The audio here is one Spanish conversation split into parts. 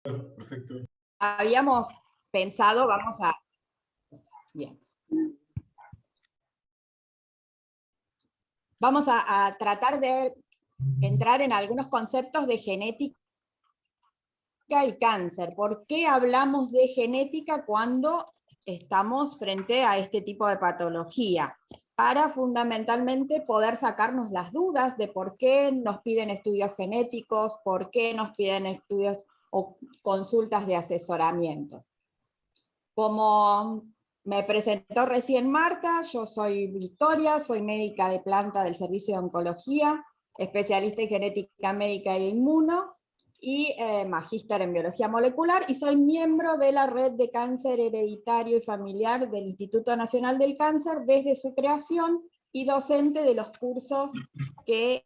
Perfecto. Habíamos pensado, bien. Vamos a tratar de entrar en algunos conceptos de genética y cáncer. ¿Por qué hablamos de genética cuando estamos frente a este tipo de patología? Para fundamentalmente poder sacarnos las dudas de por qué nos piden estudios genéticos, por qué nos piden estudios o consultas de asesoramiento. Como me presentó recién Marta, yo soy Victoria, soy médica de planta del Servicio de Oncología, especialista en genética médica e inmuno, y magíster en biología molecular, y soy miembro de la Red de Cáncer Hereditario y Familiar del Instituto Nacional del Cáncer desde su creación, y docente de los cursos que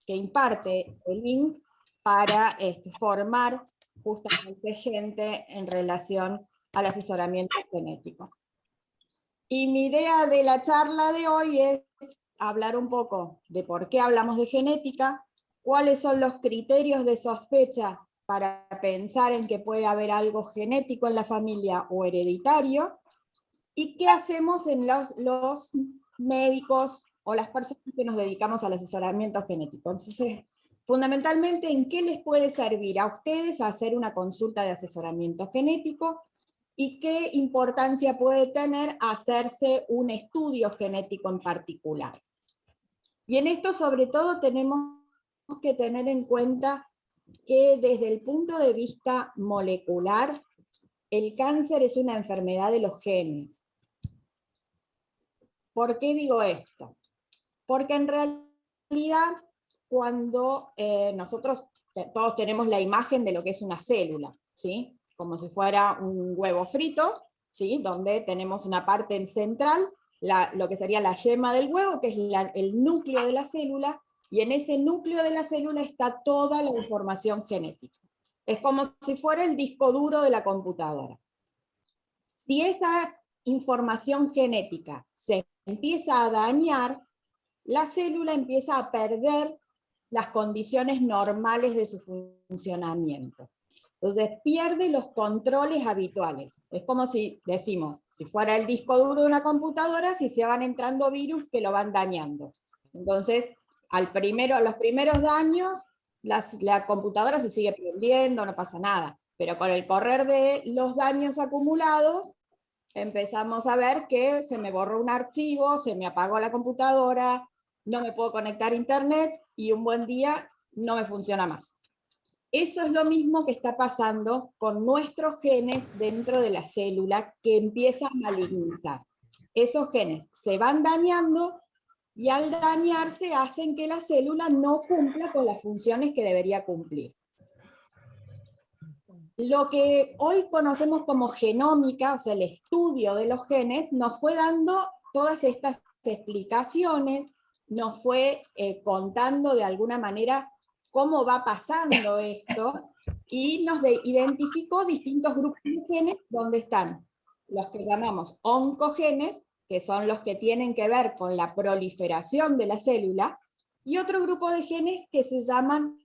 imparte el INC para formar justamente gente en relación al asesoramiento genético. Y mi idea de la charla de hoy es hablar un poco de por qué hablamos de genética, cuáles son los criterios de sospecha para pensar en que puede haber algo genético en la familia o hereditario, y qué hacemos en los médicos o las personas que nos dedicamos al asesoramiento genético. Entonces, fundamentalmente, ¿en qué les puede servir a ustedes hacer una consulta de asesoramiento genético? ¿Y qué importancia puede tener hacerse un estudio genético en particular? Y en esto, sobre todo, tenemos que tener en cuenta que desde el punto de vista molecular, el cáncer es una enfermedad de los genes. ¿Por qué digo esto? Porque en realidad, cuando nosotros todos tenemos la imagen de lo que es una célula, ¿sí? Como si fuera un huevo frito, ¿sí? Donde tenemos una parte central, lo que sería la yema del huevo, que es el núcleo de la célula, y en ese núcleo de la célula está toda la información genética. Es como si fuera el disco duro de la computadora. Si esa información genética se empieza a dañar, la célula empieza a perder las condiciones normales de su funcionamiento. Entonces pierde los controles habituales. Es como si decimos, si fuera el disco duro de una computadora, si se van entrando virus que lo van dañando. Entonces, los primeros daños, la computadora se sigue prendiendo, no pasa nada. Pero con el correr de los daños acumulados, empezamos a ver que se me borró un archivo, se me apagó la computadora, no me puedo conectar a internet y un buen día no me funciona más. Eso es lo mismo que está pasando con nuestros genes dentro de la célula que empieza a malignizar. Esos genes se van dañando y al dañarse hacen que la célula no cumpla con las funciones que debería cumplir. Lo que hoy conocemos como genómica, o sea, el estudio de los genes, nos fue dando todas estas explicaciones, nos fue contando de alguna manera cómo va pasando esto, y nos identificó distintos grupos de genes donde están los que llamamos oncogenes, que son los que tienen que ver con la proliferación de la célula, y otro grupo de genes que se llaman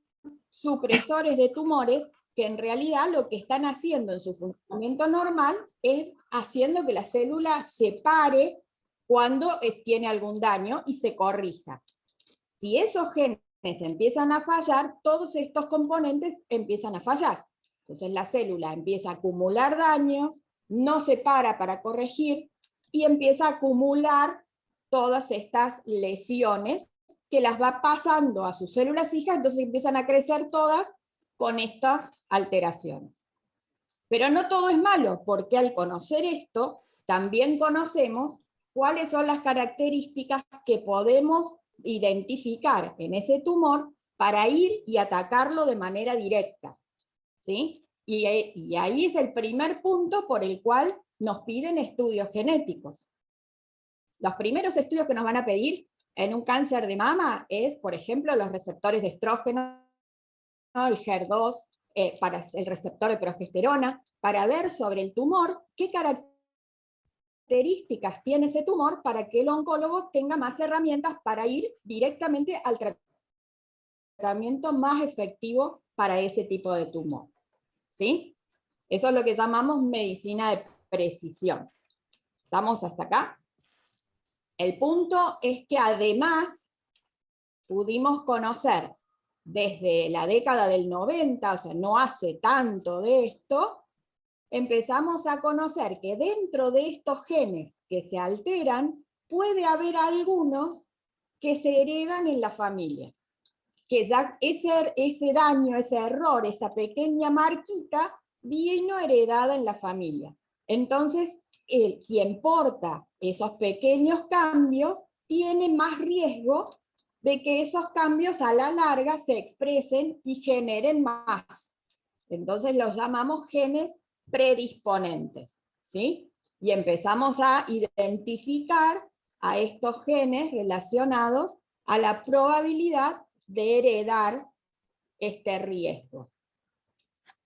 supresores de tumores, que en realidad lo que están haciendo en su funcionamiento normal es haciendo que la célula se pare cuando tiene algún daño y se corrija. Si esos genes empiezan a fallar, todos estos componentes empiezan a fallar. Entonces la célula empieza a acumular daños, no se para corregir, y empieza a acumular todas estas lesiones que las va pasando a sus células hijas, entonces empiezan a crecer todas con estas alteraciones. Pero no todo es malo, porque al conocer esto, también conocemos cuáles son las características que podemos identificar en ese tumor para ir y atacarlo de manera directa, ¿sí? Y ahí es el primer punto por el cual nos piden estudios genéticos. Los primeros estudios que nos van a pedir en un cáncer de mama es, por ejemplo, los receptores de estrógeno, el HER2, para el receptor de progesterona, para ver sobre el tumor qué características tiene ese tumor para que el oncólogo tenga más herramientas para ir directamente al tratamiento más efectivo para ese tipo de tumor. ¿sí? Eso es lo que llamamos medicina de precisión. ¿Estamos hasta acá? El punto es que además pudimos conocer desde la década del 90, o sea, no hace tanto de esto, empezamos a conocer que dentro de estos genes que se alteran, puede haber algunos que se heredan en la familia. Que ya ese daño, ese error, esa pequeña marquita, vino heredada en la familia. Entonces, quien porta esos pequeños cambios tiene más riesgo de que esos cambios a la larga se expresen y generen más. Entonces los llamamos genes predisponentes, ¿sí? Y empezamos a identificar a estos genes relacionados a la probabilidad de heredar este riesgo.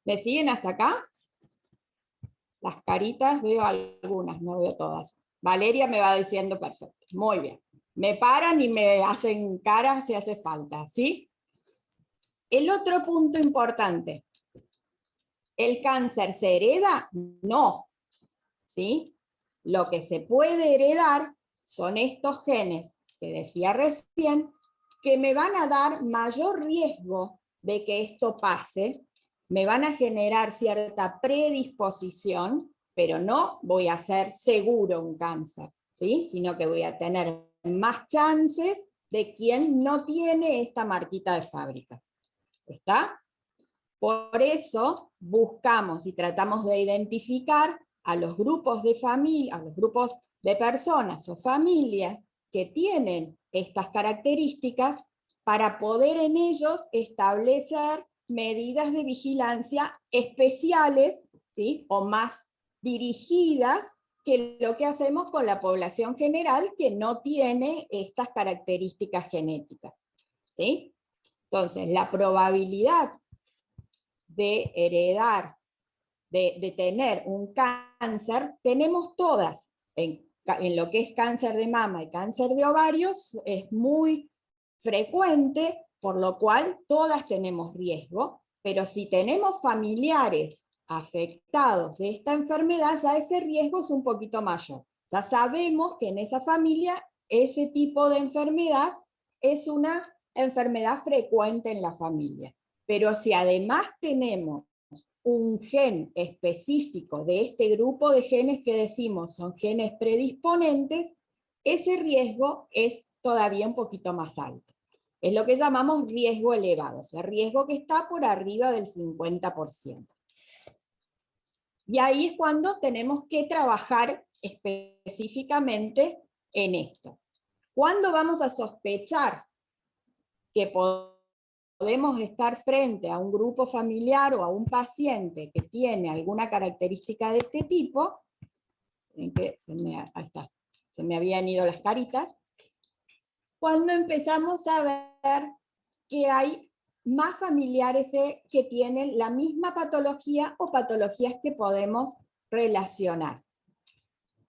¿Me siguen hasta acá? Las caritas veo algunas, no veo todas. Valeria me va diciendo perfecto. Muy bien. Me paran y me hacen caras si hace falta, ¿sí? El otro punto importante. ¿El cáncer se hereda? No. ¿Sí? Lo que se puede heredar son estos genes que decía recién, que me van a dar mayor riesgo de que esto pase, me van a generar cierta predisposición, pero no voy a ser seguro un cáncer, ¿sí? Sino que voy a tener más chances de quien no tiene esta marquita de fábrica. ¿Está? Por eso buscamos y tratamos de identificar a los grupos de familia, a los grupos de personas o familias que tienen estas características para poder en ellos establecer medidas de vigilancia especiales, ¿sí? O más dirigidas que lo que hacemos con la población general que no tiene estas características genéticas, ¿sí? Entonces, la probabilidad de heredar, de tener un cáncer, tenemos todas. En lo que es cáncer de mama y cáncer de ovarios es muy frecuente, por lo cual todas tenemos riesgo, pero si tenemos familiares afectados de esta enfermedad, ya ese riesgo es un poquito mayor. Ya sabemos que en esa familia ese tipo de enfermedad es una enfermedad frecuente en la familia. Pero si además tenemos un gen específico de este grupo de genes que decimos son genes predisponentes, ese riesgo es todavía un poquito más alto. Es lo que llamamos riesgo elevado, o sea, riesgo que está por arriba del 50%. Y ahí es cuando tenemos que trabajar específicamente en esto. ¿Cuándo vamos a sospechar que podemos estar frente a un grupo familiar o a un paciente que tiene alguna característica de este tipo? En que ahí está, se me habían ido las caritas. Cuando empezamos a ver que hay más familiares que tienen la misma patología o patologías que podemos relacionar.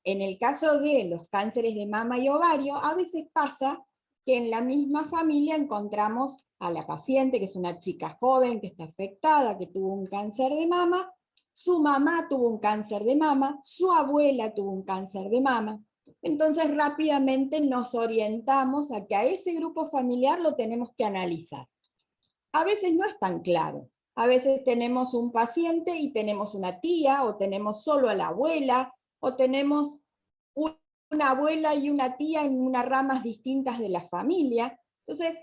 En el caso de los cánceres de mama y ovario, a veces pasa que en la misma familia encontramos a la paciente, que es una chica joven que está afectada, que tuvo un cáncer de mama, su mamá tuvo un cáncer de mama, su abuela tuvo un cáncer de mama. Entonces rápidamente nos orientamos a que a ese grupo familiar lo tenemos que analizar. A veces no es tan claro. A veces tenemos un paciente y tenemos una tía, o tenemos solo a la abuela, o tenemos una abuela y una tía en unas ramas distintas de la familia. Entonces,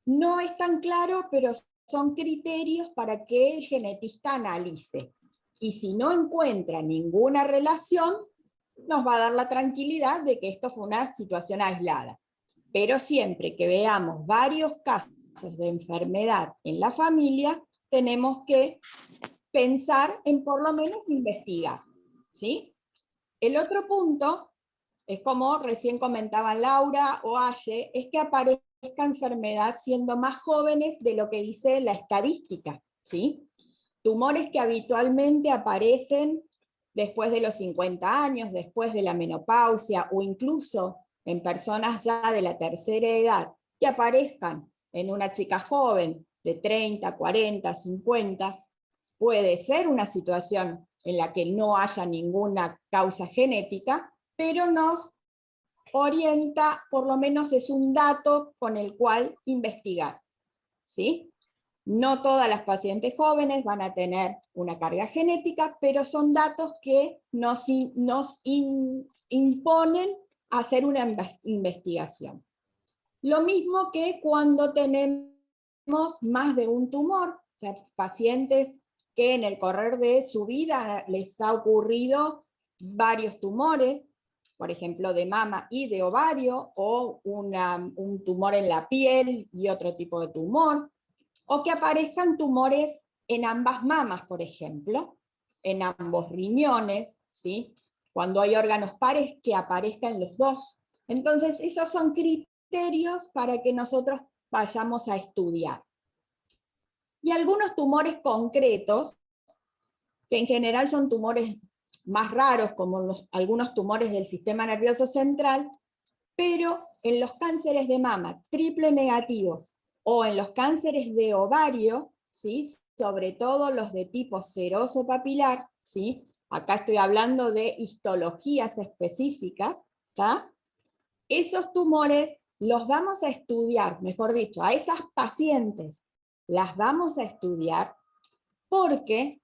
no es tan claro, pero son criterios para que el genetista analice. Y si no encuentra ninguna relación, nos va a dar la tranquilidad de que esto fue una situación aislada. Pero siempre que veamos varios casos de enfermedad en la familia, tenemos que pensar en por lo menos investigar, ¿sí? El otro punto es como recién comentaban Laura o Aye, es que aparezca enfermedad siendo más jóvenes de lo que dice la estadística, ¿sí? Tumores que habitualmente aparecen después de los 50 años, después de la menopausia, o incluso en personas ya de la tercera edad, que aparezcan en una chica joven de 30, 40, 50, puede ser una situación en la que no haya ninguna causa genética, pero nos orienta, por lo menos es un dato con el cual investigar, ¿sí? No todas las pacientes jóvenes van a tener una carga genética, pero son datos que nos imponen a hacer una investigación. Lo mismo que cuando tenemos más de un tumor, o sea, pacientes que en el correr de su vida les ha ocurrido varios tumores, por ejemplo de mama y de ovario, o un tumor en la piel y otro tipo de tumor, o que aparezcan tumores en ambas mamas, por ejemplo, en ambos riñones, ¿sí? Cuando hay órganos pares que aparezcan los dos. Entonces, esos son criterios para que nosotros vayamos a estudiar. Y algunos tumores concretos, que en general son tumores más raros, como algunos tumores del sistema nervioso central, pero en los cánceres de mama triple negativos o en los cánceres de ovario, ¿sí? Sobre todo los de tipo seroso papilar, ¿sí? Acá estoy hablando de histologías específicas, ¿tá? Esos tumores los vamos a estudiar, mejor dicho, a esas pacientes las vamos a estudiar porque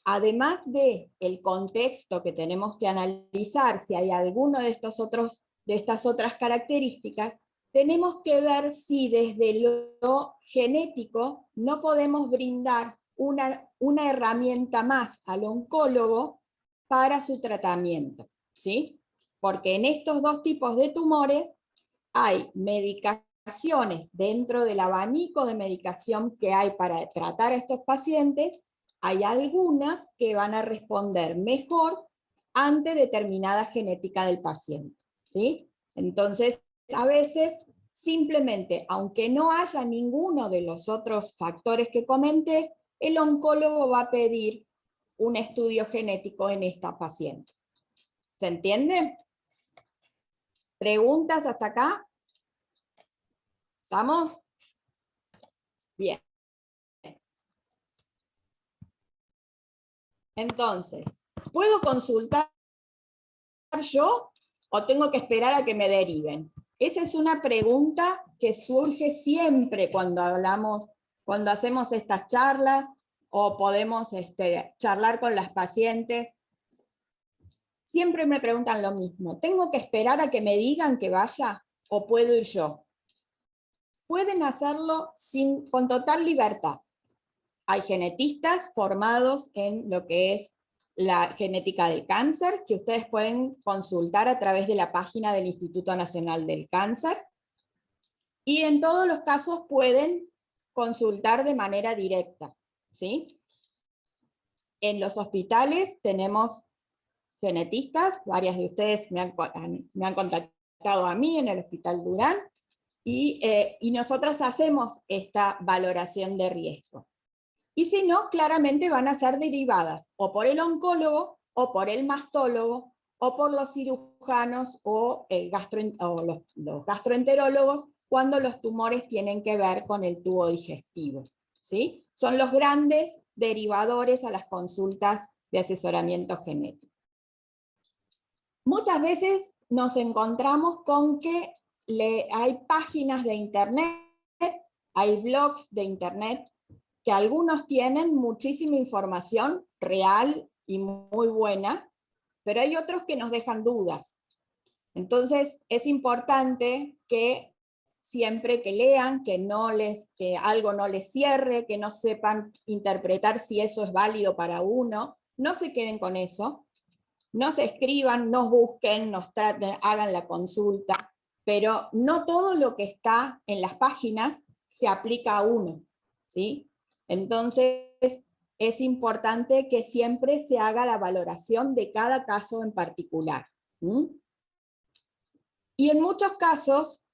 además del contexto que tenemos que analizar, si hay alguno de estas otras características, tenemos que ver si desde lo genético no podemos brindar una herramienta más al oncólogo para su tratamiento, ¿sí? Porque en estos dos tipos de tumores hay medicaciones dentro del abanico de medicación que hay para tratar a estos pacientes, hay algunas que van a responder mejor ante determinada genética del paciente, ¿sí? Entonces, a veces, simplemente, aunque no haya ninguno de los otros factores que comenté, el oncólogo va a pedir un estudio genético en esta paciente. ¿Se entiende? ¿Preguntas hasta acá? ¿Estamos? Bien. Entonces, ¿puedo consultar yo o tengo que esperar a que me deriven? Esa es una pregunta que surge siempre cuando hacemos estas charlas o podemos charlar con las pacientes. Siempre me preguntan lo mismo. ¿Tengo que esperar a que me digan que vaya o puedo ir yo? Pueden hacerlo con total libertad. Hay genetistas formados en lo que es la genética del cáncer, que ustedes pueden consultar a través de la página del Instituto Nacional del Cáncer, y en todos los casos pueden consultar de manera directa, ¿sí? En los hospitales tenemos genetistas, varias de ustedes me han contactado a mí en el Hospital Durán, y nosotras hacemos esta valoración de riesgo. Y si no, claramente van a ser derivadas o por el oncólogo, o por el mastólogo, o por los cirujanos o los gastroenterólogos, cuando los tumores tienen que ver con el tubo digestivo, ¿sí? Son los grandes derivadores a las consultas de asesoramiento genético. Muchas veces nos encontramos con que hay páginas de internet, hay blogs de internet, que algunos tienen muchísima información real y muy buena, pero hay otros que nos dejan dudas. Entonces es importante que siempre que lean, que algo no les cierre, que no sepan interpretar si eso es válido para uno, no se queden con eso, no se escriban, nos busquen, nos traten, hagan la consulta, pero no todo lo que está en las páginas se aplica a uno, ¿sí? Entonces, es importante que siempre se haga la valoración de cada caso en particular. Y en muchos casos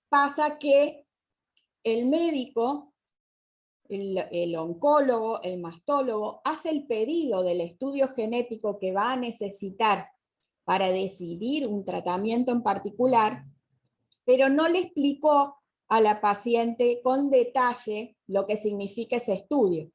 pasa que el médico, el oncólogo, el mastólogo, hace el pedido del estudio genético que va a necesitar para decidir un tratamiento en particular, pero no le explicó a la paciente con detalle lo que significa ese estudio.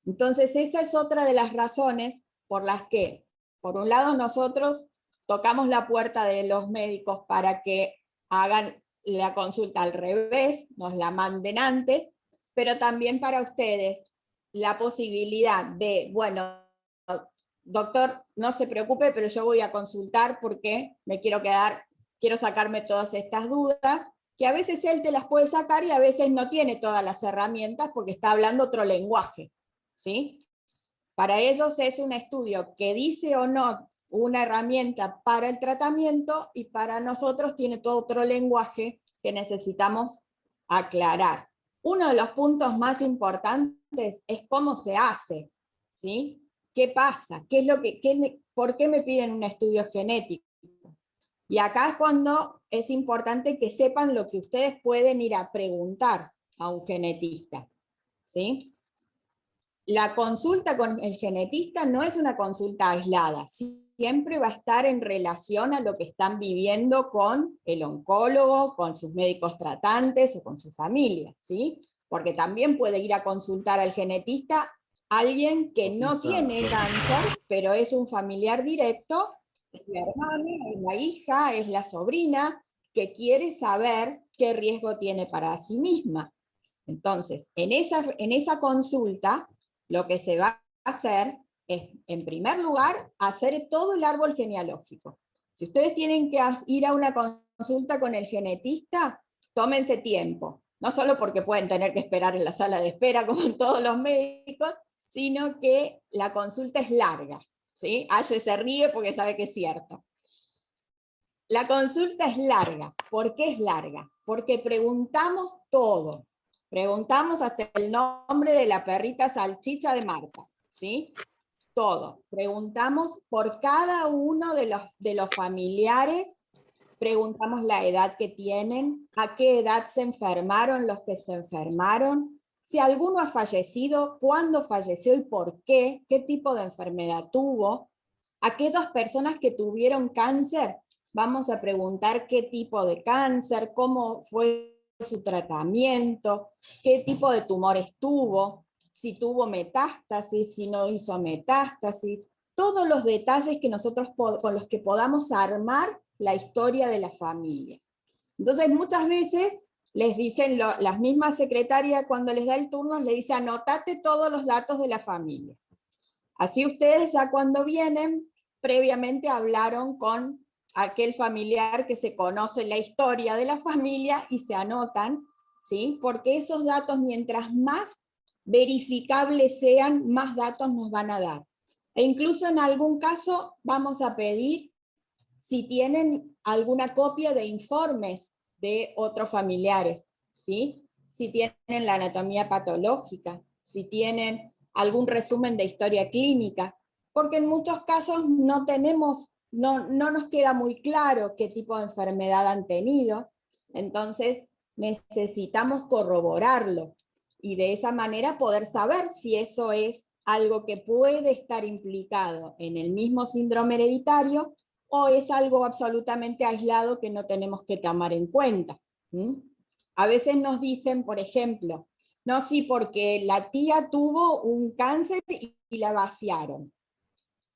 Entonces esa es otra de las razones por las que, por un lado, nosotros tocamos la puerta de los médicos para que hagan la consulta al revés, nos la manden antes, pero también para ustedes la posibilidad de, bueno, doctor, no se preocupe, pero yo voy a consultar porque me quiero sacarme todas estas dudas, que a veces él te las puede sacar y a veces no tiene todas las herramientas porque está hablando otro lenguaje, ¿sí? Para ellos es un estudio que dice o no una herramienta para el tratamiento, y para nosotros tiene todo otro lenguaje que necesitamos aclarar. Uno de los puntos más importantes es cómo se hace, ¿sí? ¿Qué pasa? ¿Por qué me piden un estudio genético? Y acá es cuando es importante que sepan lo que ustedes pueden ir a preguntar a un genetista, ¿sí? La consulta con el genetista no es una consulta aislada, siempre va a estar en relación a lo que están viviendo con el oncólogo, con sus médicos tratantes o con su familia, ¿sí? Porque también puede ir a consultar al genetista alguien que no tiene cáncer, pero es un familiar directo, es la hermana, es la hija, es la sobrina, que quiere saber qué riesgo tiene para sí misma. Entonces, en esa consulta, lo que se va a hacer es, en primer lugar, hacer todo el árbol genealógico. Si ustedes tienen que ir a una consulta con el genetista, tómense tiempo. No solo porque pueden tener que esperar en la sala de espera como en todos los médicos, sino que la consulta es larga, ¿sí? Aye se ríe porque sabe que es cierto. La consulta es larga. ¿Por qué es larga? Porque preguntamos todo. Preguntamos hasta el nombre de la perrita salchicha de Marta, ¿sí? Todo. Preguntamos por cada uno de los familiares, preguntamos la edad que tienen, a qué edad se enfermaron los que se enfermaron, si alguno ha fallecido, cuándo falleció y por qué tipo de enfermedad tuvo. Aquellas personas que tuvieron cáncer, vamos a preguntar qué tipo de cáncer, cómo fue su tratamiento, qué tipo de tumores tuvo, si tuvo metástasis, si no hizo metástasis, todos los detalles que nosotros con los que podamos armar la historia de la familia. Entonces muchas veces les dicen, las mismas secretarias cuando les da el turno, les dice anotate todos los datos de la familia. Así ustedes ya cuando vienen, previamente hablaron con aquel familiar que se conoce la historia de la familia y se anotan, ¿sí? Porque esos datos, mientras más verificables sean, más datos nos van a dar. E incluso en algún caso vamos a pedir si tienen alguna copia de informes de otros familiares, ¿sí? Si tienen la anatomía patológica, si tienen algún resumen de historia clínica, porque en muchos casos no nos queda muy claro qué tipo de enfermedad han tenido, entonces necesitamos corroborarlo y de esa manera poder saber si eso es algo que puede estar implicado en el mismo síndrome hereditario o es algo absolutamente aislado que no tenemos que tomar en cuenta. A veces nos dicen, por ejemplo, no, sí, porque la tía tuvo un cáncer y la vaciaron.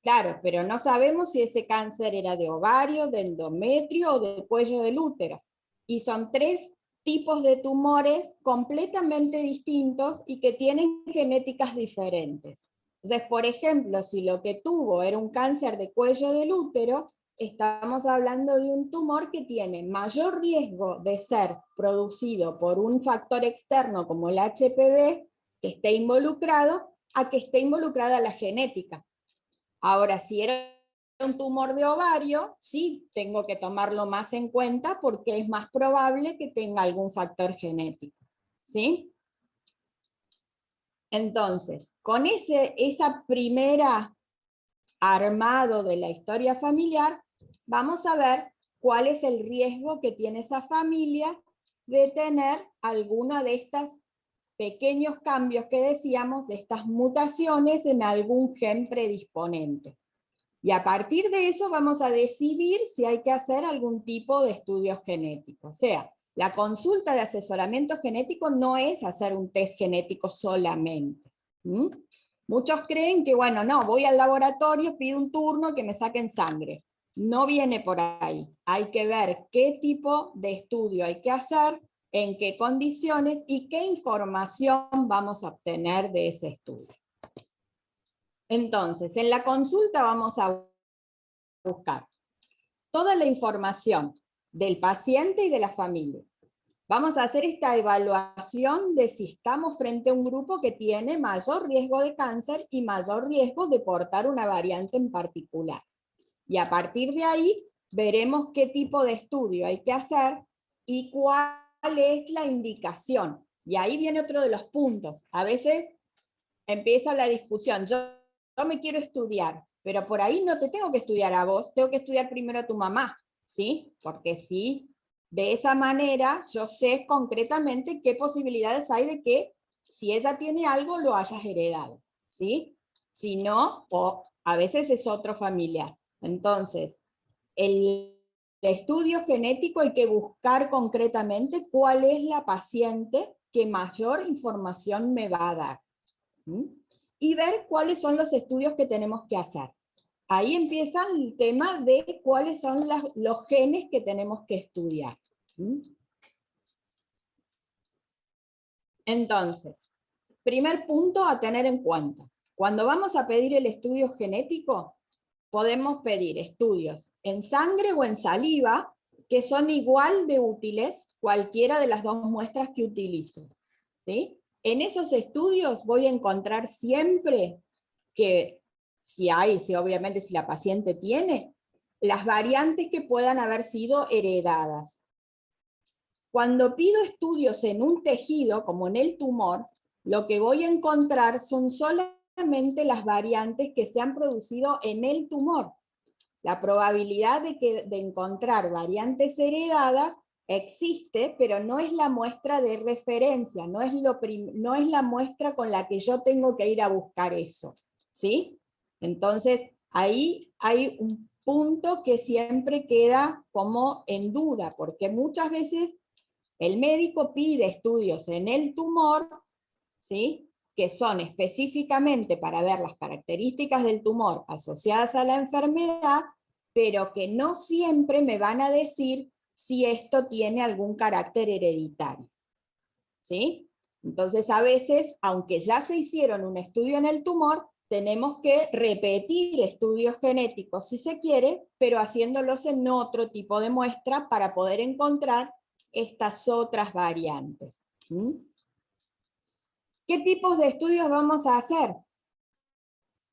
Claro, pero no sabemos si ese cáncer era de ovario, de endometrio o de cuello del útero. Y son 3 tipos de tumores completamente distintos y que tienen genéticas diferentes. Entonces, por ejemplo, si lo que tuvo era un cáncer de cuello del útero, estamos hablando de un tumor que tiene mayor riesgo de ser producido por un factor externo como el HPV que esté involucrado, a que esté involucrada la genética. Ahora, si era un tumor de ovario, sí tengo que tomarlo más en cuenta porque es más probable que tenga algún factor genético, ¿sí? Entonces, con esa primera armado de la historia familiar, vamos a ver cuál es el riesgo que tiene esa familia de tener alguna de estas pequeños cambios que decíamos, de estas mutaciones en algún gen predisponente. Y a partir de eso vamos a decidir si hay que hacer algún tipo de estudios genéticos. O sea, la consulta de asesoramiento genético no es hacer un test genético solamente. Muchos creen que, bueno, no, voy al laboratorio, pido un turno, que me saquen sangre. No viene por ahí. Hay que ver qué tipo de estudio hay que hacer, en qué condiciones y qué información vamos a obtener de ese estudio. Entonces, en la consulta vamos a buscar toda la información del paciente y de la familia. Vamos a hacer esta evaluación de si estamos frente a un grupo que tiene mayor riesgo de cáncer y mayor riesgo de portar una variante en particular. Y a partir de ahí veremos qué tipo de estudio hay que hacer y cuál es la indicación. Y ahí viene otro de los puntos. A veces empieza la discusión, yo me quiero estudiar, pero por ahí no te tengo que estudiar a vos, tengo que estudiar primero a tu mamá, ¿sí? Porque sí, de esa manera yo sé concretamente qué posibilidades hay de que si ella tiene algo lo hayas heredado, ¿sí? Si no, o a veces es otro familiar. Entonces, el estudio genético hay que buscar concretamente cuál es la paciente que mayor información me va a dar. Y ver cuáles son los estudios que tenemos que hacer. Ahí empieza el tema de cuáles son los genes que tenemos que estudiar. Entonces, primer punto a tener en cuenta. Cuando vamos a pedir el estudio genético, podemos pedir estudios en sangre o en saliva, que son igual de útiles cualquiera de las dos muestras que utilicen, ¿sí? En esos estudios voy a encontrar siempre que, si obviamente si la paciente tiene, las variantes que puedan haber sido heredadas. Cuando pido estudios en un tejido, como en el tumor, lo que voy a encontrar son solamente las variantes que se han producido en el tumor. La probabilidad de encontrar variantes heredadas existe, pero no es la muestra de referencia, no es la muestra con la que yo tengo que ir a buscar eso, ¿sí? Entonces, ahí hay un punto que siempre queda como en duda, porque muchas veces el médico pide estudios en el tumor, ¿sí?, que son específicamente para ver las características del tumor asociadas a la enfermedad, pero que no siempre me van a decir si esto tiene algún carácter hereditario, ¿sí? Entonces, a veces, aunque ya se hicieron un estudio en el tumor, tenemos que repetir estudios genéticos, si se quiere, pero haciéndolos en otro tipo de muestra para poder encontrar estas otras variantes. ¿Qué tipos de estudios vamos a hacer?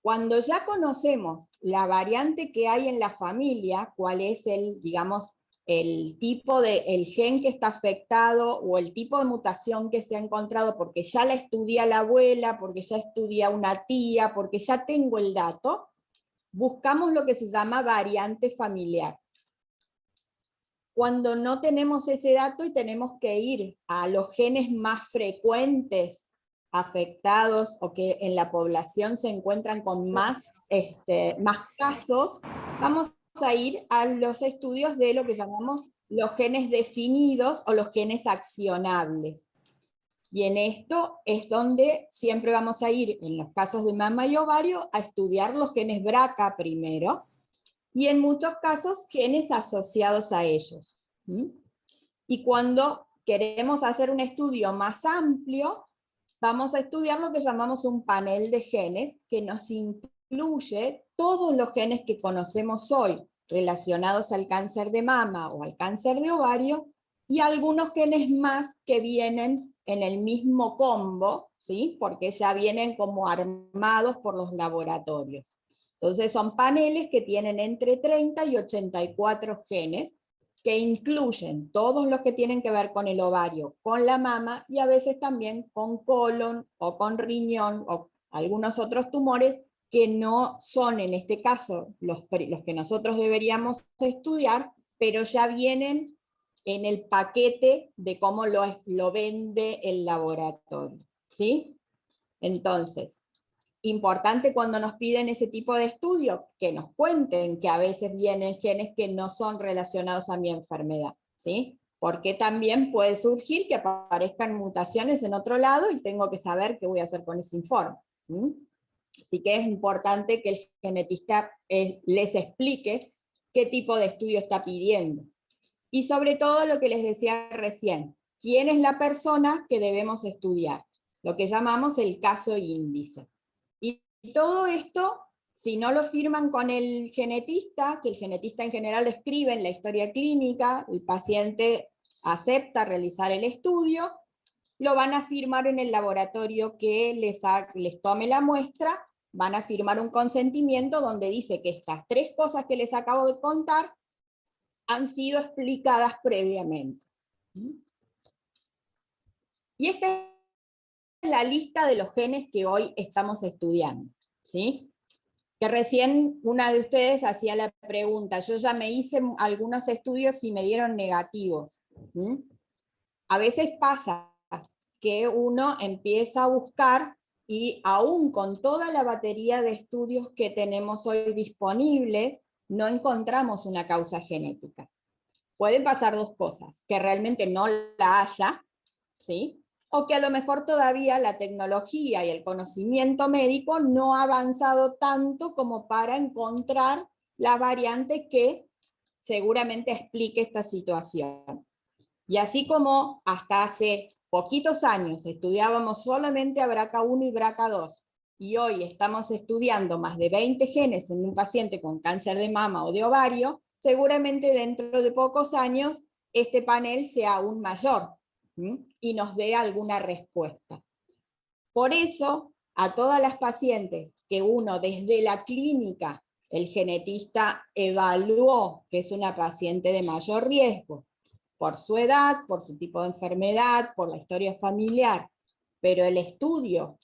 Cuando ya conocemos la variante que hay en la familia, cuál es digamos, el tipo el gen que está afectado o el tipo de mutación que se ha encontrado, porque ya la estudia la abuela, porque ya estudia una tía, porque ya tengo el dato, buscamos lo que se llama variante familiar. Cuando no tenemos ese dato y tenemos que ir a los genes más frecuentes afectados o que en la población se encuentran con más casos, vamos a ir a los estudios de lo que llamamos los genes definidos o los genes accionables. Y en esto es donde siempre vamos a ir, en los casos de mama y ovario, a estudiar los genes BRCA primero, y en muchos casos genes asociados a ellos. Y cuando queremos hacer un estudio más amplio, vamos a estudiar lo que llamamos un panel de genes, que nos incluye todos los genes que conocemos hoy relacionados al cáncer de mama o al cáncer de ovario, y algunos genes más que vienen en el mismo combo, ¿sí?, porque ya vienen como armados por los laboratorios. Entonces son paneles que tienen entre 30 y 84 genes, que incluyen todos los que tienen que ver con el ovario, con la mama, y a veces también con colon o con riñón o algunos otros tumores que no son en este caso los que nosotros deberíamos estudiar, pero ya vienen en el paquete de cómo lo vende el laboratorio, ¿sí? Entonces, importante cuando nos piden ese tipo de estudio, que nos cuenten que a veces vienen genes que no son relacionados a mi enfermedad, ¿sí? Porque también puede surgir que aparezcan mutaciones en otro lado y tengo que saber qué voy a hacer con ese informe. sí que es importante que el genetista les explique qué tipo de estudio está pidiendo. Y sobre todo lo que les decía recién, quién es la persona que debemos estudiar, lo que llamamos el caso índice. Y todo esto, si no lo firman con el genetista, que el genetista en general lo escribe en la historia clínica, el paciente acepta realizar el estudio, lo van a firmar en el laboratorio que les tome la muestra, van a firmar un consentimiento donde dice que estas 3 cosas que les acabo de contar han sido explicadas previamente. Y esta es la lista de los genes que hoy estamos estudiando, ¿sí? Que recién una de ustedes hacía la pregunta, yo ya me hice algunos estudios y me dieron negativos. A veces pasa que uno empieza a buscar y aún con toda la batería de estudios que tenemos hoy disponibles, no encontramos una causa genética. Pueden pasar 2 cosas, que realmente no la haya, ¿sí? O que a lo mejor todavía la tecnología y el conocimiento médico no ha avanzado tanto como para encontrar la variante que seguramente explique esta situación. Y así como hasta hace poquitos años estudiábamos solamente a BRCA1 y BRCA2, y hoy estamos estudiando más de 20 genes en un paciente con cáncer de mama o de ovario, seguramente dentro de pocos años este panel sea aún mayor, ¿sí? Y nos dé alguna respuesta. Por eso, a todas las pacientes que uno desde la clínica, el genetista evaluó que es una paciente de mayor riesgo, por su edad, por su tipo de enfermedad, por la historia familiar, pero el estudio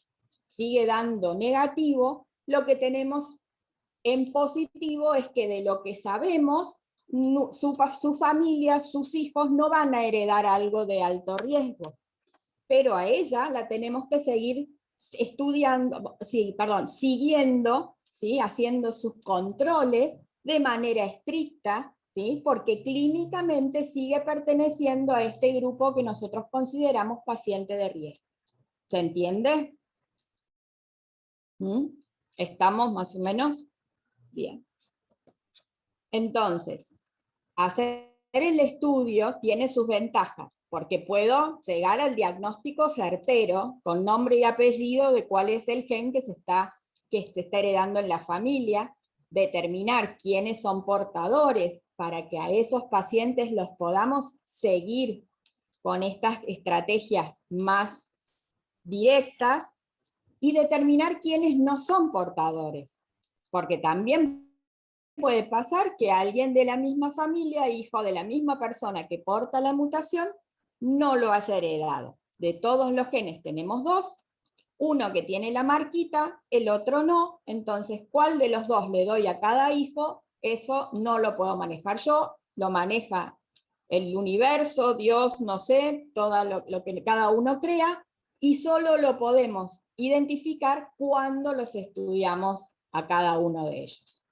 sigue dando negativo, lo que tenemos en positivo es que de lo que sabemos, su familia, sus hijos no van a heredar algo de alto riesgo, pero a ella la tenemos que seguir estudiando, siguiendo, ¿sí? Haciendo sus controles de manera estricta, ¿sí? Porque clínicamente sigue perteneciendo a este grupo que nosotros consideramos paciente de riesgo. ¿Se entiende? ¿Estamos más o menos? Bien. Entonces, hacer el estudio tiene sus ventajas, porque puedo llegar al diagnóstico certero, con nombre y apellido de cuál es el gen que se está heredando en la familia, determinar quiénes son portadores para que a esos pacientes los podamos seguir con estas estrategias más directas y determinar quiénes no son portadores, porque también puede pasar que alguien de la misma familia, hijo de la misma persona que porta la mutación, no lo haya heredado. De todos los genes tenemos 2, uno que tiene la marquita, el otro no, entonces ¿cuál de los 2 le doy a cada hijo? Eso no lo puedo manejar yo, lo maneja el universo, Dios, no sé, todo lo que cada uno crea, y solo lo podemos identificar cuando los estudiamos a cada uno de ellos.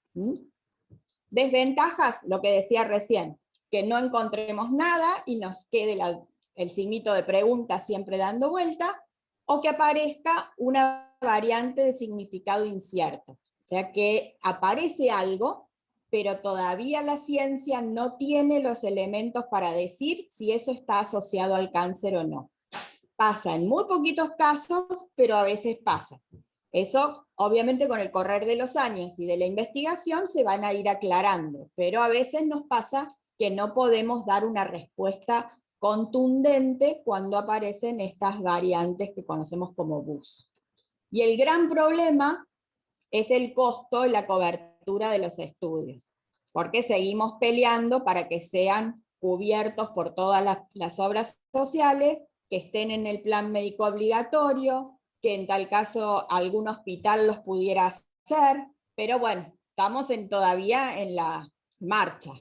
Desventajas, lo que decía recién, que no encontremos nada y nos quede el signito de pregunta siempre dando vuelta, o que aparezca una variante de significado incierto. O sea que aparece algo, pero todavía la ciencia no tiene los elementos para decir si eso está asociado al cáncer o no. Pasa en muy poquitos casos, pero a veces pasa. Eso, obviamente, con el correr de los años y de la investigación se van a ir aclarando, pero a veces nos pasa que no podemos dar una respuesta contundente cuando aparecen estas variantes que conocemos como BUS. Y el gran problema es el costo y la cobertura de los estudios, porque seguimos peleando para que sean cubiertos por todas las obras sociales, que estén en el plan médico obligatorio, que en tal caso algún hospital los pudiera hacer, pero bueno, estamos todavía en la marcha.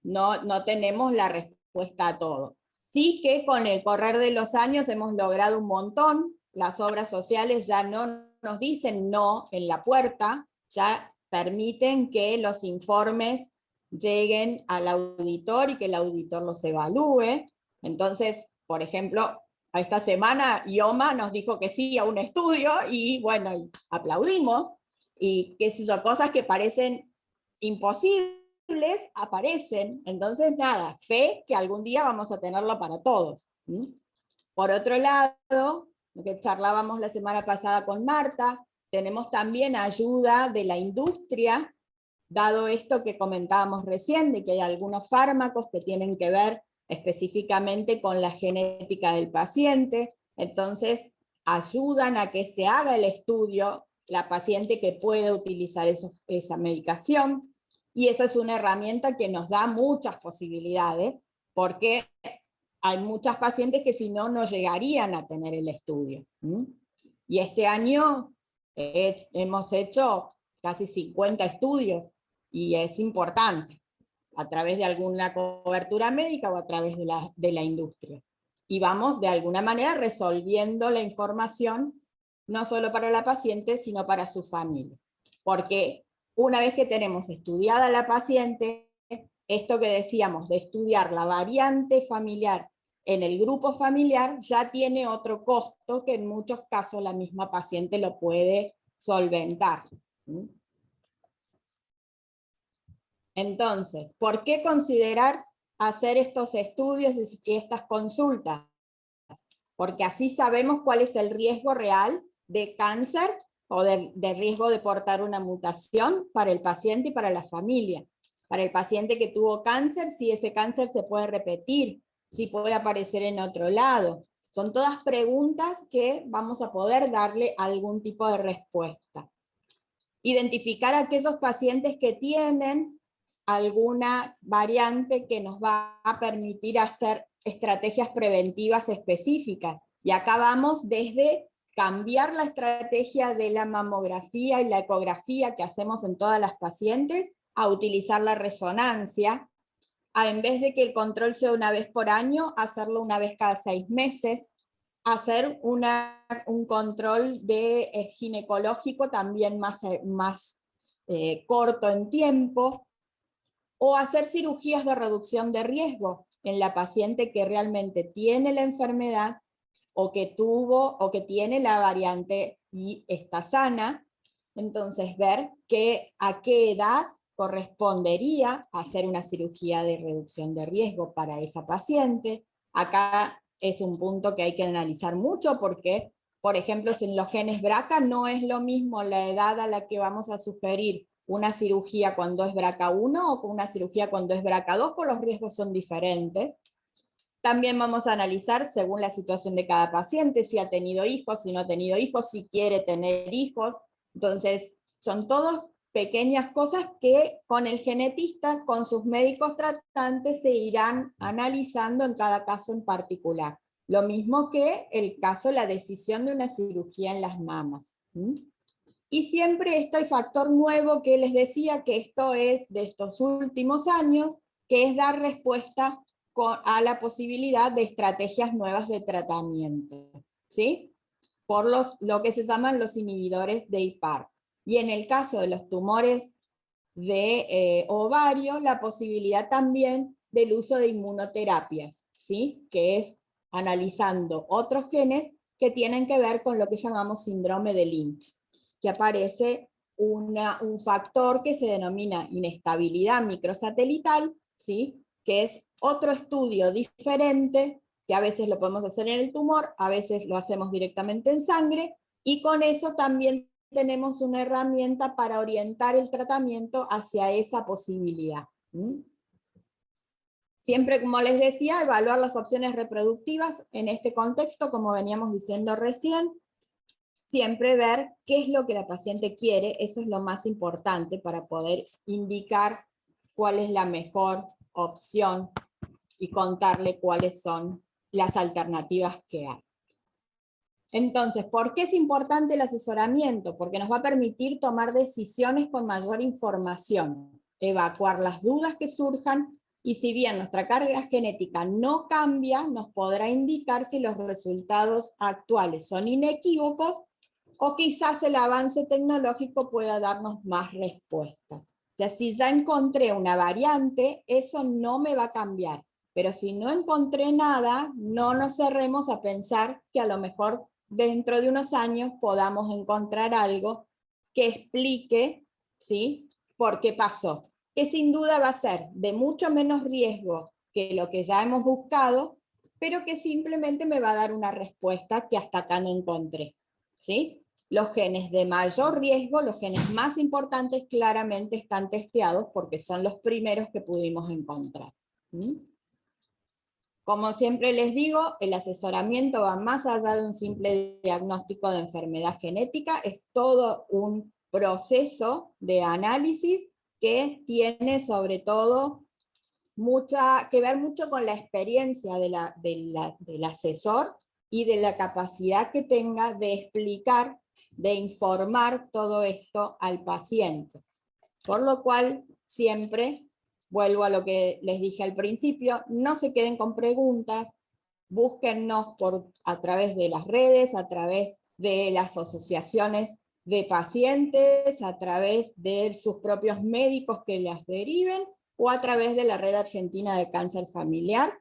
No tenemos la respuesta a todo. Sí que con el correr de los años hemos logrado un montón, las obras sociales ya no nos dicen no en la puerta, ya permiten que los informes lleguen al auditor y que el auditor los evalúe. Entonces, por ejemplo, esta semana IOMA nos dijo que sí a un estudio, y bueno, y aplaudimos, y qué sé yo, cosas que parecen imposibles aparecen. Entonces nada, fe que algún día vamos a tenerlo para todos. Por otro lado, lo que charlábamos la semana pasada con Marta, tenemos también ayuda de la industria, dado esto que comentábamos recién, de que hay algunos fármacos que tienen que ver específicamente con la genética del paciente. Entonces ayudan a que se haga el estudio la paciente que puede utilizar esa medicación, y esa es una herramienta que nos da muchas posibilidades, porque hay muchas pacientes que si no, no llegarían a tener el estudio. Y este año hemos hecho casi 50 estudios, y es importante, a través de alguna cobertura médica o a través de la industria. Y vamos de alguna manera resolviendo la información, no solo para la paciente, sino para su familia. Porque una vez que tenemos estudiada la paciente, esto que decíamos de estudiar la variante familiar en el grupo familiar ya tiene otro costo que en muchos casos la misma paciente lo puede solventar. Entonces, ¿por qué considerar hacer estos estudios y estas consultas? Porque así sabemos cuál es el riesgo real de cáncer o de riesgo de portar una mutación para el paciente y para la familia. Para el paciente que tuvo cáncer, si ese cáncer se puede repetir, si puede aparecer en otro lado. Son todas preguntas que vamos a poder darle algún tipo de respuesta. Identificar a aquellos pacientes que tienen alguna variante que nos va a permitir hacer estrategias preventivas específicas. Y acá vamos desde cambiar la estrategia de la mamografía y la ecografía que hacemos en todas las pacientes, a utilizar la resonancia, a en vez de que el control sea una vez por año, hacerlo una vez cada 6 meses, hacer un control ginecológico también más corto en tiempo, o hacer cirugías de reducción de riesgo en la paciente que realmente tiene la enfermedad, o que tuvo o que tiene la variante y está sana. Entonces ver a qué edad correspondería hacer una cirugía de reducción de riesgo para esa paciente. Acá es un punto que hay que analizar mucho, porque, por ejemplo, si en los genes BRCA no es lo mismo la edad a la que vamos a sugerir una cirugía cuando es BRCA1 o con una cirugía cuando es BRCA2, pues los riesgos son diferentes. También vamos a analizar, según la situación de cada paciente, si ha tenido hijos, si no ha tenido hijos, si quiere tener hijos. Entonces, son todas pequeñas cosas que con el genetista, con sus médicos tratantes, se irán analizando en cada caso en particular. Lo mismo que el caso, la decisión de una cirugía en las mamas. Y siempre está el factor nuevo que les decía, que esto es de estos últimos años, que es dar respuesta a la posibilidad de estrategias nuevas de tratamiento, ¿sí? Por lo que se llaman los inhibidores de PARP. Y en el caso de los tumores de ovario, la posibilidad también del uso de inmunoterapias, ¿sí? Que es analizando otros genes que tienen que ver con lo que llamamos síndrome de Lynch, que aparece un factor que se denomina inestabilidad microsatelital, ¿sí? Que es otro estudio diferente, que a veces lo podemos hacer en el tumor, a veces lo hacemos directamente en sangre, y con eso también tenemos una herramienta para orientar el tratamiento hacia esa posibilidad. Siempre, como les decía, evaluar las opciones reproductivas en este contexto, como veníamos diciendo recién. Siempre ver qué es lo que la paciente quiere, eso es lo más importante para poder indicar cuál es la mejor opción y contarle cuáles son las alternativas que hay. Entonces, ¿por qué es importante el asesoramiento? Porque nos va a permitir tomar decisiones con mayor información, evacuar las dudas que surjan, y si bien nuestra carga genética no cambia, nos podrá indicar si los resultados actuales son inequívocos, o quizás el avance tecnológico pueda darnos más respuestas. O sea, si ya encontré una variante, eso no me va a cambiar. Pero si no encontré nada, no nos cerremos a pensar que a lo mejor dentro de unos años podamos encontrar algo que explique, ¿sí?, por qué pasó. Que sin duda va a ser de mucho menos riesgo que lo que ya hemos buscado, pero que simplemente me va a dar una respuesta que hasta acá no encontré, ¿sí? Los genes de mayor riesgo, los genes más importantes, claramente están testeados porque son los primeros que pudimos encontrar. ¿Sí? Como siempre les digo, el asesoramiento va más allá de un simple diagnóstico de enfermedad genética, es todo un proceso de análisis que tiene sobre todo que ver mucho con la experiencia del asesor y de la capacidad que tenga de explicar, de informar todo esto al paciente. Por lo cual, siempre vuelvo a lo que les dije al principio, no se queden con preguntas, búsquennos a través de las redes, a través de las asociaciones de pacientes, a través de sus propios médicos que las deriven, o a través de la Red Argentina de Cáncer Familiar,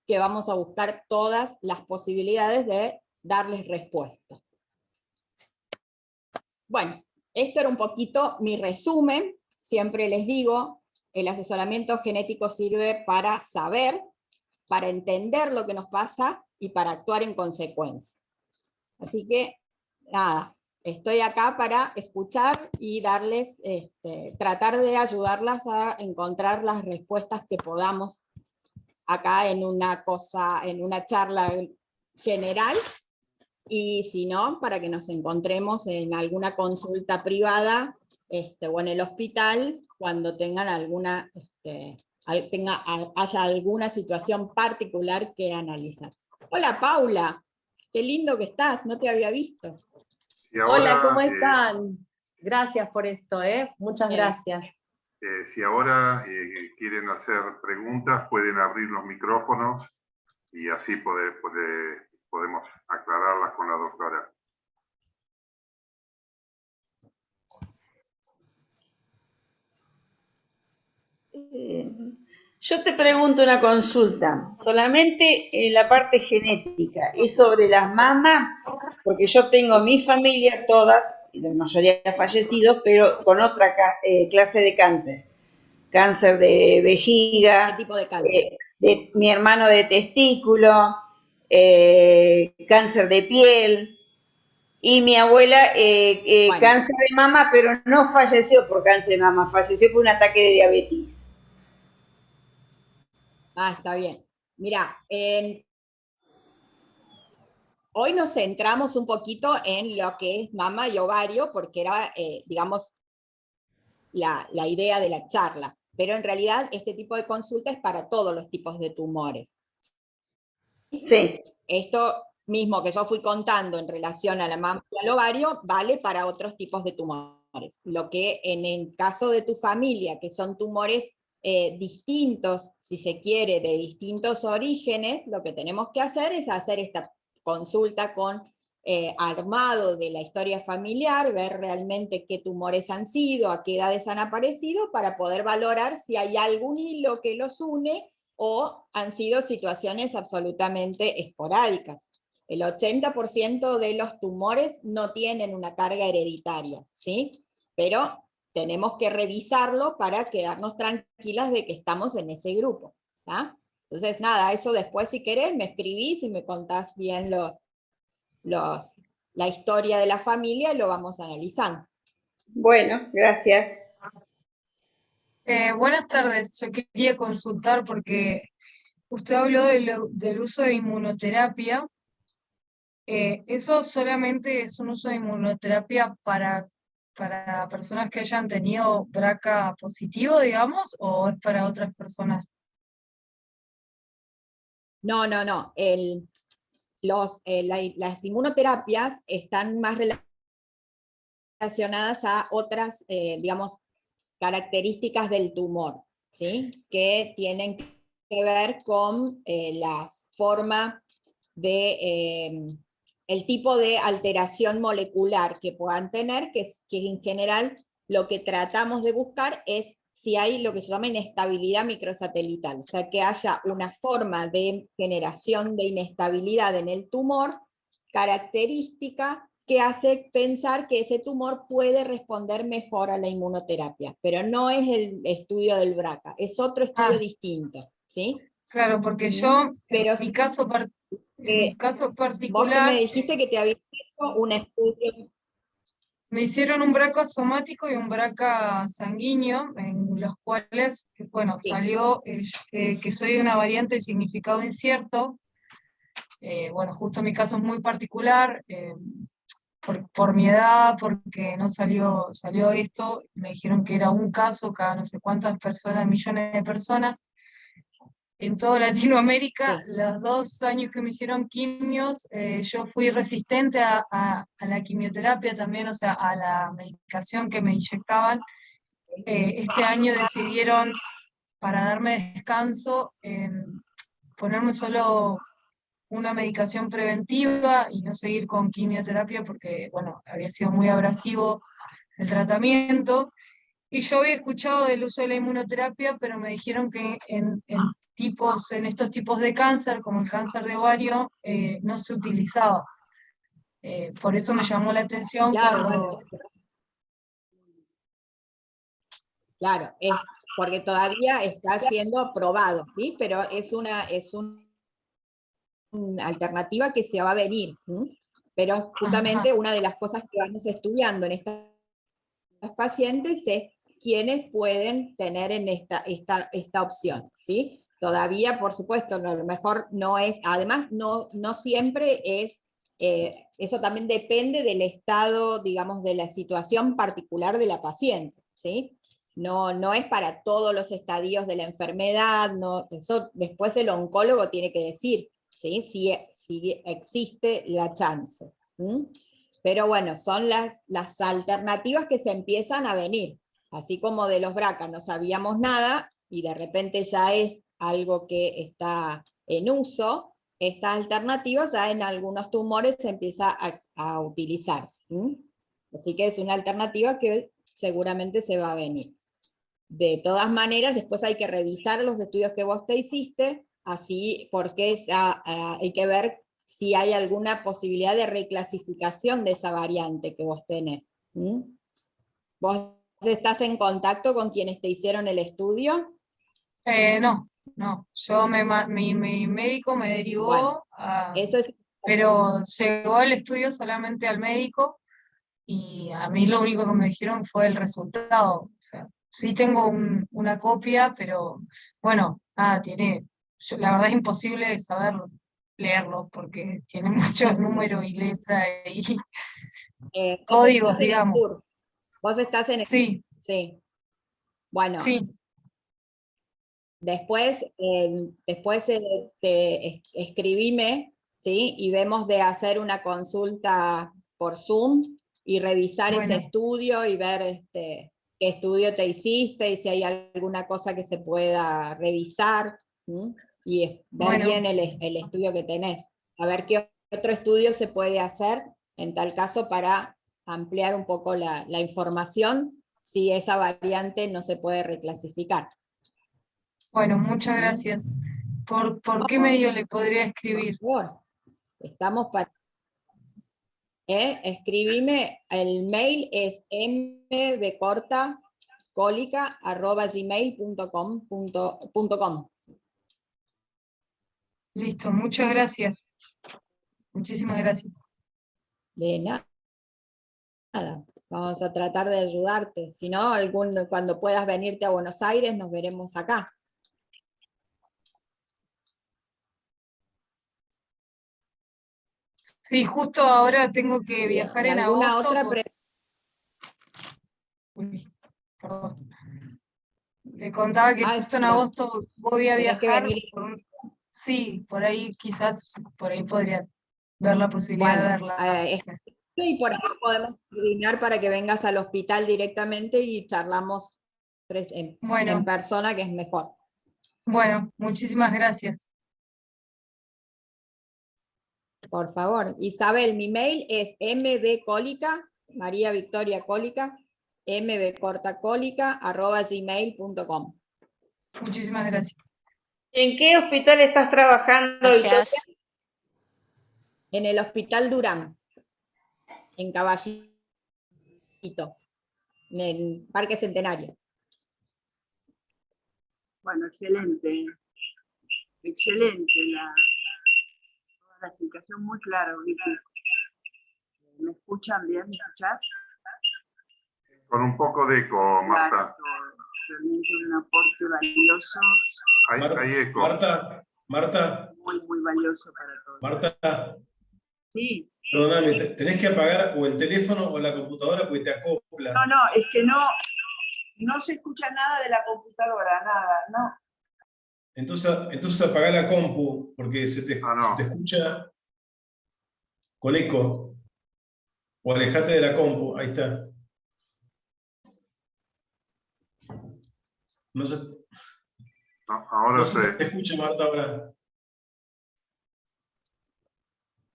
que vamos a buscar todas las posibilidades de darles respuesta. Bueno, esto era un poquito mi resumen. Siempre les digo, el asesoramiento genético sirve para saber, para entender lo que nos pasa y para actuar en consecuencia. Así que, nada, estoy acá para escuchar y darles, tratar de ayudarlas a encontrar las respuestas que podamos acá en una charla general, y si no, para que nos encontremos en alguna consulta privada o en el hospital cuando tengan haya alguna situación particular que analizar. Hola Paula, qué lindo que estás, no te había visto. Y ahora, hola, ¿cómo están? Gracias por esto, muchas gracias. Si ahora quieren hacer preguntas, pueden abrir los micrófonos y así podemos aclararlas con la doctora. Yo te pregunto una consulta, solamente en la parte genética, ¿es sobre las mamas? Porque yo tengo mi familia, todas, y la mayoría fallecidos, pero con otra clase de cáncer. Cáncer de vejiga, ¿Qué tipo de cáncer? de mi hermano de testículo, cáncer de piel, y mi abuela Bueno. cáncer de mama, pero no falleció por cáncer de mama, falleció por un ataque de diabetes. Ah, está bien. Mira, hoy nos centramos un poquito en lo que es mama y ovario, porque era, digamos, la idea de la charla. Pero en realidad este tipo de consulta es para todos los tipos de tumores. Sí. Esto mismo que yo fui contando en relación a la mama y al ovario, vale para otros tipos de tumores. Lo que en el caso de tu familia, que son tumores distintos, si se quiere, de distintos orígenes, lo que tenemos que hacer es hacer esta consulta con armado de la historia familiar, ver realmente qué tumores han sido, a qué edades han aparecido, para poder valorar si hay algún hilo que los une o han sido situaciones absolutamente esporádicas. El 80% de los tumores no tienen una carga hereditaria, ¿sí? Pero tenemos que revisarlo para quedarnos tranquilas de que estamos en ese grupo, ¿tá? Entonces, nada, eso después si querés me escribís y me contás bien la historia de la familia y lo vamos analizando. Bueno, gracias. Buenas tardes, yo quería consultar porque usted habló del uso de inmunoterapia. ¿Eso solamente es un uso de inmunoterapia para personas que hayan tenido BRCA positivo, digamos, o es para otras personas? No. Las inmunoterapias están más relacionadas a otras, digamos, características del tumor, ¿sí? Que tienen que ver con la forma de el tipo de alteración molecular que puedan tener, que en general lo que tratamos de buscar es si hay lo que se llama inestabilidad microsatelital, o sea que haya una forma de generación de inestabilidad en el tumor característica que hace pensar que ese tumor puede responder mejor a la inmunoterapia, pero no es el estudio del BRCA, es otro estudio distinto, ¿sí? Claro, porque yo, Pero en mi caso, en mi caso vos que me particular, dijiste que te había hecho un estudio. me hicieron un BRCA somático y un BRCA sanguíneo, en los cuales, bueno, Sí. salió que soy una variante de significado incierto. Bueno, justo mi caso es muy particular, por mi edad, porque no salió esto, me dijeron que era un caso cada no sé cuántas personas, millones de personas. En toda Latinoamérica, Sí. los 2 años que me hicieron quimios, yo fui resistente a la quimioterapia también, o sea, a la medicación que me inyectaban. Este año decidieron, para darme descanso, ponerme solo una medicación preventiva y no seguir con quimioterapia porque, bueno, había sido muy abrasivo el tratamiento. Y yo había escuchado del uso de la inmunoterapia, pero me dijeron que en estos tipos de cáncer, como el cáncer de ovario, no se utilizaba. Por eso me llamó la atención Claro, cuando... claro, es porque todavía está siendo probado, ¿sí? Pero es una alternativa que se va a venir, ¿sí? Pero justamente una de las cosas que vamos estudiando en estas pacientes es quiénes pueden tener en esta opción, ¿sí? Todavía, por supuesto, a lo mejor no es, además no siempre es, eso también depende del estado, digamos, de la situación particular de la paciente, ¿sí? No es para todos los estadios de la enfermedad, no, eso después el oncólogo tiene que decir, ¿sí? Si existe la chance. ¿Sí? Pero bueno, son las alternativas que se empiezan a venir. Así como de los BRCA no sabíamos nada y de repente ya es algo que está en uso, esta alternativa ya en algunos tumores se empieza a utilizar. Así que es una alternativa que seguramente se va a venir. De todas maneras, después hay que revisar los estudios que vos te hiciste, así porque hay que ver si hay alguna posibilidad de reclasificación de esa variante que vos tenés. ¿Vos estás en contacto con quienes te hicieron el estudio? no, yo mi médico me derivó, Bueno, eso es... pero llegó el estudio solamente al médico y a mí lo único que me dijeron fue el resultado. O sea, sí tengo una copia, pero bueno, la verdad es imposible saber leerlo porque tiene muchos números y letras y vos códigos, estás en el digamos. sur. Vos estás en el... Sí, Sí. Bueno, sí, después escribime, ¿sí? Y vemos de hacer una consulta por Zoom y revisar ese bueno, estudio y ver qué estudio te hiciste y si hay alguna cosa que se pueda revisar, ¿sí? Y ver bueno, bien el estudio que tenés. A ver qué otro estudio se puede hacer en tal caso para ampliar un poco la información si esa variante no se puede reclasificar. bueno, muchas gracias. ¿Por qué medio le podría escribir? Por favor, estamos para... Escribime, el mail es mbcólica@gmail.com. Listo, muchas gracias. Muchísimas gracias. De nada, vamos a tratar de ayudarte. Si no, cuando puedas venirte a Buenos Aires, nos veremos acá. Sí, justo ahora tengo que Bien. viajar ¿Y en alguna agosto. otra pregunta? Uy, perdón. Le contaba que justo en Pero agosto voy a tenés que viajar. venir. Sí, por ahí quizás, por ahí podría ver la posibilidad de Bueno, verla. y por ahí podemos coordinar para que vengas al hospital directamente y charlamos en Bueno, persona, que es mejor. bueno, muchísimas gracias. Por favor. Isabel, mi mail es mbcólica, María Victoria Cólica, mbcortacólica@gmail.com. Muchísimas gracias. ¿En qué hospital estás trabajando, Victoria? Gracias. En el Hospital Durán, en Caballito, en el Parque Centenario. Bueno, excelente. Excelente la explicación, muy clara, Vicky. ¿Me escuchan bien? ¿Me escuchás? Con un poco de eco, Marta. Claro, realmente un aporte valioso, Hay eco. Marta, muy, muy valioso para todos. Marta, Sí. perdóname, tenés que apagar o el teléfono o la computadora porque te acopla. No, es que no se escucha nada de la computadora, nada, no. Entonces apagá la compu, porque se te escucha con eco. O alejate de la compu, ahí está. No se te escucha, Marta, ahora.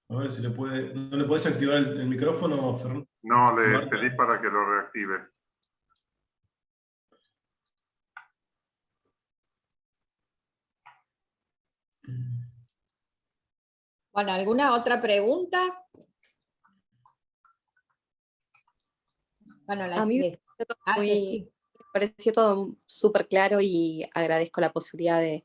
A ver si le puede. ¿No le podés activar el micrófono, Fernando? No, le pedí para que lo reactive. Bueno, ¿alguna otra pregunta? Bueno, A mí me pareció todo súper claro y agradezco la posibilidad de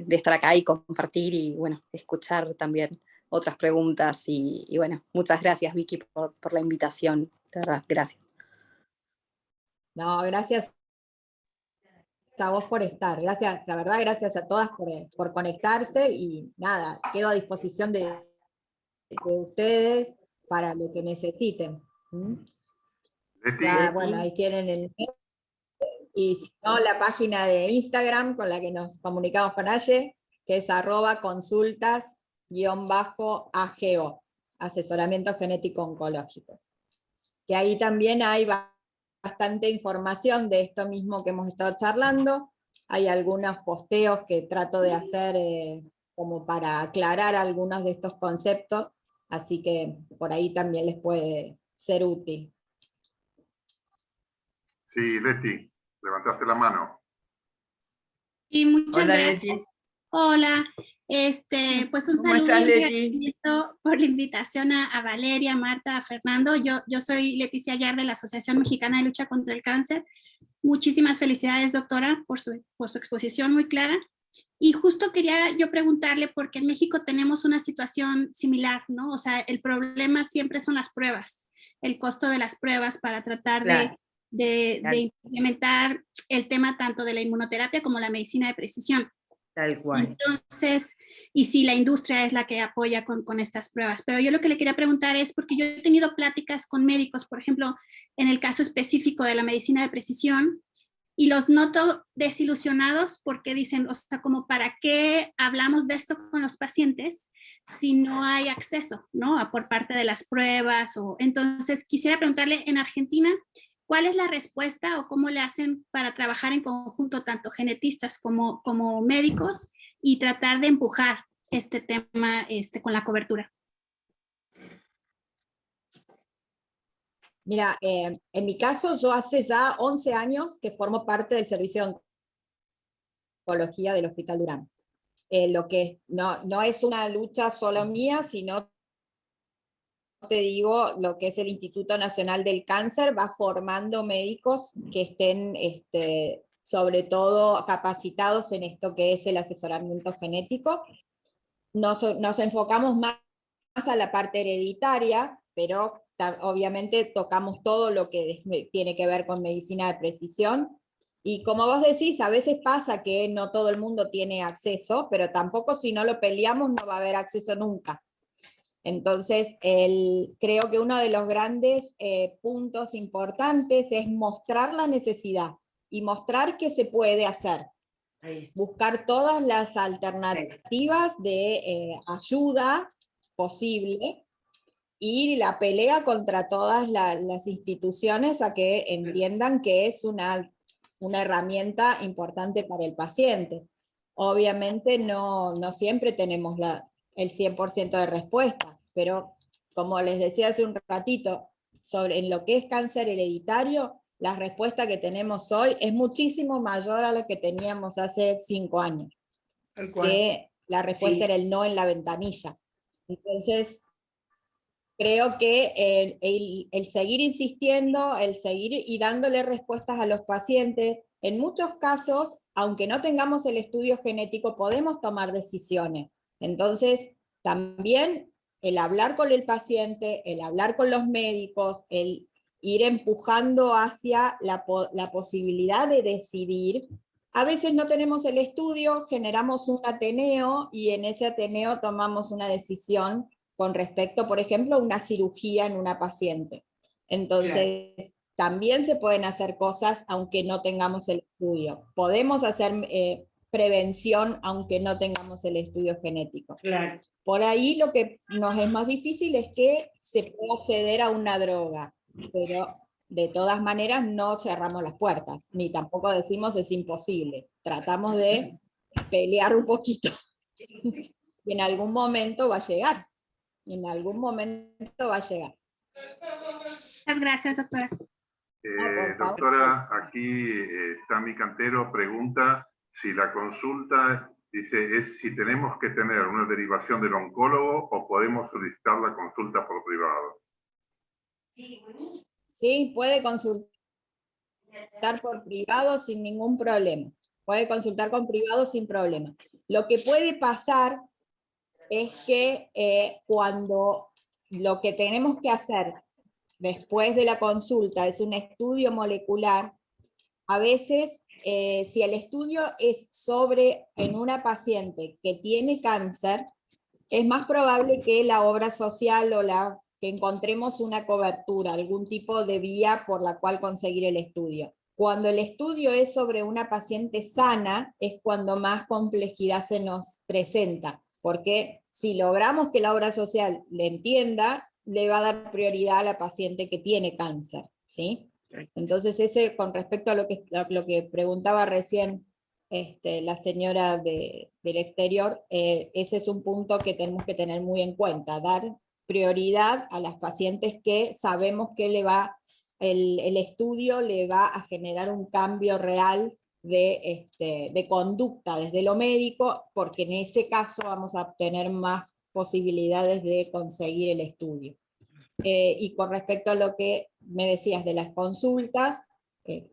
estar acá y compartir y, bueno, escuchar también otras preguntas y bueno, muchas gracias, Vicky, por la invitación, de verdad, gracias. No, gracias a vos por estar, gracias, la verdad, gracias a todas por conectarse y nada, quedo a disposición de ustedes para lo que necesiten. Ya, bueno, ahí tienen el... Y si no, la página de Instagram con la que nos comunicamos con Aye, que es @consultas_AGO, asesoramiento genético oncológico. Que ahí también hay bastante información de esto mismo que hemos estado charlando. Hay algunos posteos que trato de hacer como para aclarar algunos de estos conceptos, así que por ahí también les puede ser útil. Sí, Leti, levantaste la mano. Y muchas Hola, gracias. Leti. Hola, pues un ¿Cómo saludo estás, y un Leti? agradecimiento por la invitación a Valeria, Marta, a Fernando. Yo soy Leticia Ayar de la Asociación Mexicana de Lucha contra el Cáncer. Muchísimas felicidades, doctora, por su exposición muy clara. Y justo quería yo preguntarle, porque en México tenemos una situación similar, ¿no? O sea, el problema siempre son las pruebas, el costo de las pruebas para tratar Claro. de implementar el tema tanto de la inmunoterapia como la medicina de precisión. Tal cual. Entonces, y si la industria es la que apoya con estas pruebas. Pero yo lo que le quería preguntar es, porque yo he tenido pláticas con médicos, por ejemplo, en el caso específico de la medicina de precisión, y los noto desilusionados porque dicen, o sea, como para qué hablamos de esto con los pacientes si no hay acceso, ¿no? Por parte de las pruebas. Entonces, quisiera preguntarle, en Argentina, ¿cuál es la respuesta o cómo le hacen para trabajar en conjunto tanto genetistas como médicos y tratar de empujar este tema con la cobertura? Mira, en mi caso, yo hace ya 11 años que formo parte del servicio de oncología del Hospital Durán. Lo que no es una lucha solo mía, sino, te digo, lo que es el Instituto Nacional del Cáncer va formando médicos que estén, sobre todo, capacitados en esto que es el asesoramiento genético. Nos enfocamos más a la parte hereditaria, pero obviamente tocamos todo lo que tiene que ver con medicina de precisión. Y como vos decís, a veces pasa que no todo el mundo tiene acceso, pero tampoco si no lo peleamos no va a haber acceso nunca. Entonces, creo que uno de los grandes puntos importantes es mostrar la necesidad y mostrar que se puede hacer. Buscar todas las alternativas de ayuda posible y la pelea contra todas las instituciones a que entiendan que es una herramienta importante para el paciente. Obviamente no siempre tenemos el 100% de respuesta, pero como les decía hace un ratito, en lo que es cáncer hereditario, la respuesta que tenemos hoy es muchísimo mayor a la que teníamos hace 5 años. Que la respuesta era el no en la ventanilla. Entonces, creo que el seguir insistiendo, el seguir y dándole respuestas a los pacientes, en muchos casos, aunque no tengamos el estudio genético, podemos tomar decisiones. Entonces, también el hablar con el paciente, el hablar con los médicos, el ir empujando hacia la posibilidad de decidir. A veces no tenemos el estudio, generamos un ateneo y en ese ateneo tomamos una decisión con respecto, por ejemplo, a una cirugía en una paciente. Entonces, también se pueden hacer cosas aunque no tengamos el estudio. Podemos hacer prevención aunque no tengamos el estudio genético. Claro. Por ahí lo que nos es más difícil es que se pueda acceder a una droga, pero de todas maneras no cerramos las puertas, ni tampoco decimos es imposible. Tratamos de pelear un poquito. Y en algún momento va a llegar. En algún momento va a llegar. Muchas gracias, doctora. Doctora, aquí Tami Cantero pregunta si la consulta, dice, es si tenemos que tener una derivación del oncólogo o podemos solicitar la consulta por privado. Sí, puede consultar por privado sin ningún problema. Puede consultar con privado sin problema. Lo que puede pasar es que cuando lo que tenemos que hacer después de la consulta es un estudio molecular, a veces si el estudio es en una paciente que tiene cáncer, es más probable que la obra social o que encontremos una cobertura, algún tipo de vía por la cual conseguir el estudio. Cuando el estudio es sobre una paciente sana, es cuando más complejidad se nos presenta, porque si logramos que la obra social le entienda, le va a dar prioridad a la paciente que tiene cáncer, ¿sí? Entonces ese, con respecto a lo que preguntaba recién la señora del exterior, ese es un punto que tenemos que tener muy en cuenta, dar prioridad a las pacientes que sabemos que el estudio le va a generar un cambio real de conducta desde lo médico, porque en ese caso vamos a obtener más posibilidades de conseguir el estudio. Y con respecto a lo que me decías de las consultas,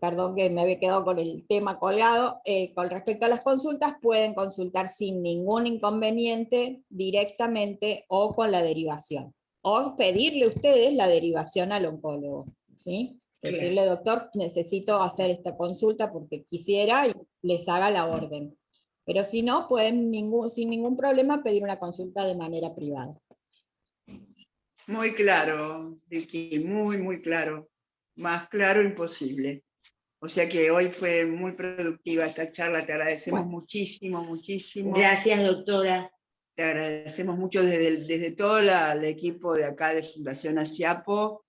perdón que me había quedado con el tema colgado, con respecto a las consultas pueden consultar sin ningún inconveniente directamente o con la derivación, o pedirle ustedes la derivación al oncólogo, ¿sí? Decirle, doctor, necesito hacer esta consulta porque quisiera y les haga la orden. Pero si no, pueden sin ningún problema pedir una consulta de manera privada. Muy claro, Vicky, muy, muy claro. Más claro imposible. O sea que hoy fue muy productiva esta charla, te agradecemos muchísimo, muchísimo. Gracias, doctora. Te agradecemos mucho desde todo el equipo de acá de Fundación Asiapo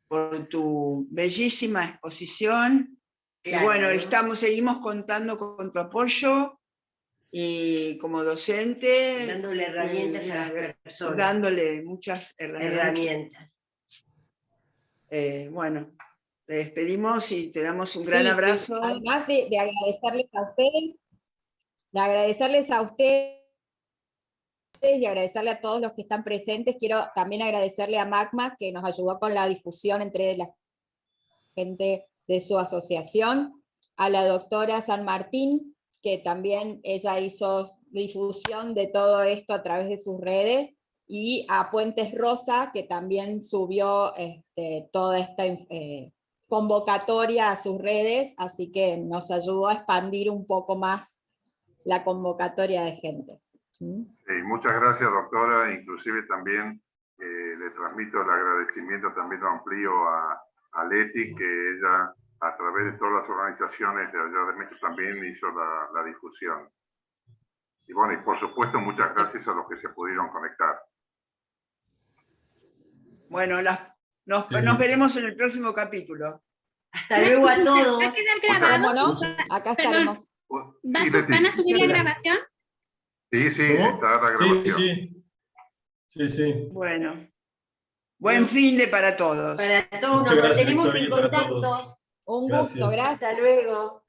por tu bellísima exposición. Claro. Y bueno, seguimos contando con tu apoyo y como docente. Dándole herramientas a las personas. Dándole muchas herramientas. Bueno, te despedimos y te damos un gran abrazo. Además de agradecerles a ustedes y agradecerle a todos los que están presentes, quiero también agradecerle a Magma que nos ayudó con la difusión entre la gente de su asociación, a la doctora San Martín, que también ella hizo difusión de todo esto a través de sus redes, y a Puentes Rosa, que también subió toda esta convocatoria a sus redes, así que nos ayudó a expandir un poco más la convocatoria de gente. Sí, muchas gracias, doctora. Inclusive también le transmito el agradecimiento, también lo amplío a Leti, que ella a través de todas las organizaciones de allá de México también hizo la difusión. Y bueno, y por supuesto muchas gracias a los que se pudieron conectar. Bueno, nos veremos en el próximo capítulo. Hasta luego a todos. ¿Va a quedar grabado? ¿No? Acá estaremos. ¿Van a subir la grabación? Sí, está la grabación. Sí. Bueno. Buen fin de para todos. Para todos, Muchas nos gracias, mantenemos en Victoria, para todos. contacto. Un Gracias. gusto, gracias. Hasta luego.